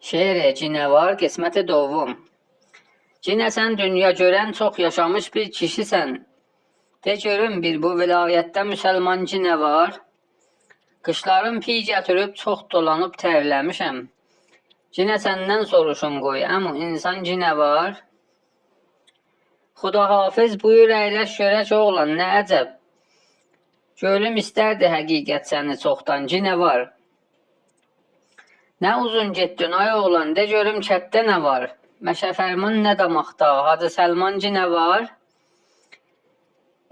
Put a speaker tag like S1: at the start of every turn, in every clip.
S1: Şeir cinə var, qisməti dovum. Cinə sən dünya görən çox yaşamış bir kişisən. De görüm bir bu vilayətdə müsəlman cinə var. Qışların piy gətirib çox dolanıb tərləmişəm. Cinə səndən soruşum qoy, əmu insan cinə var. Xudahafiz buyur əyləş görək oğlan, nə əcəb. Gölüm istərdi həqiqət səni çoxdan, cinə var. Nə uzun getdin ay oğlan, de görüm kətdə nə var? Məşə fərman nə damaqda, Hacı Səlman cinə var?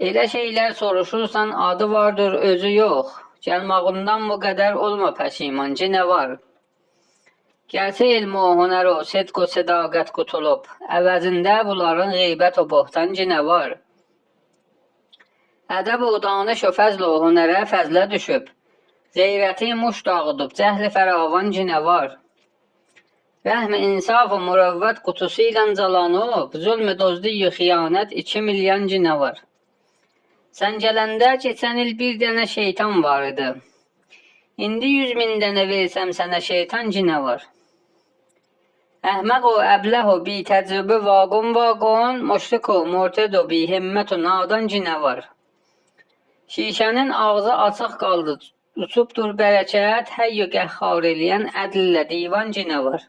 S1: Elə şeylər soruşursan, adı vardır, özü yox. Gəlmağından bu qədər olma pəşiman, cinə var. Gəlsə elm o hünər o, sidq o sədaqət qutulub, əvəzində bunların qeybət o bohtan cinə var. Ədəb o danış o fəzl o hünərə fəzlə düşüb. Qeyrəti muş dağıdıb, cəhli fəravan cinə var. Rəhm-i insaf o mürəvvət qutusu ilə calanıb, zülm-i dozdi-i xiyanət 2 milyon cinə var. Sən gələndə keçən il bir dənə şeytan var idi. İndi 100.000 dənə versəm sənə şeytan cinə var. Əhməq o, əbləh o, bi təcrübə vaqon, müşrik o, murted o, bi himmət o, nadan cinə var. Şişənin ağzı açıq qaldı, uçubdur bərəkət, həyyü qəxxar eləyən ədillə divan cinə var.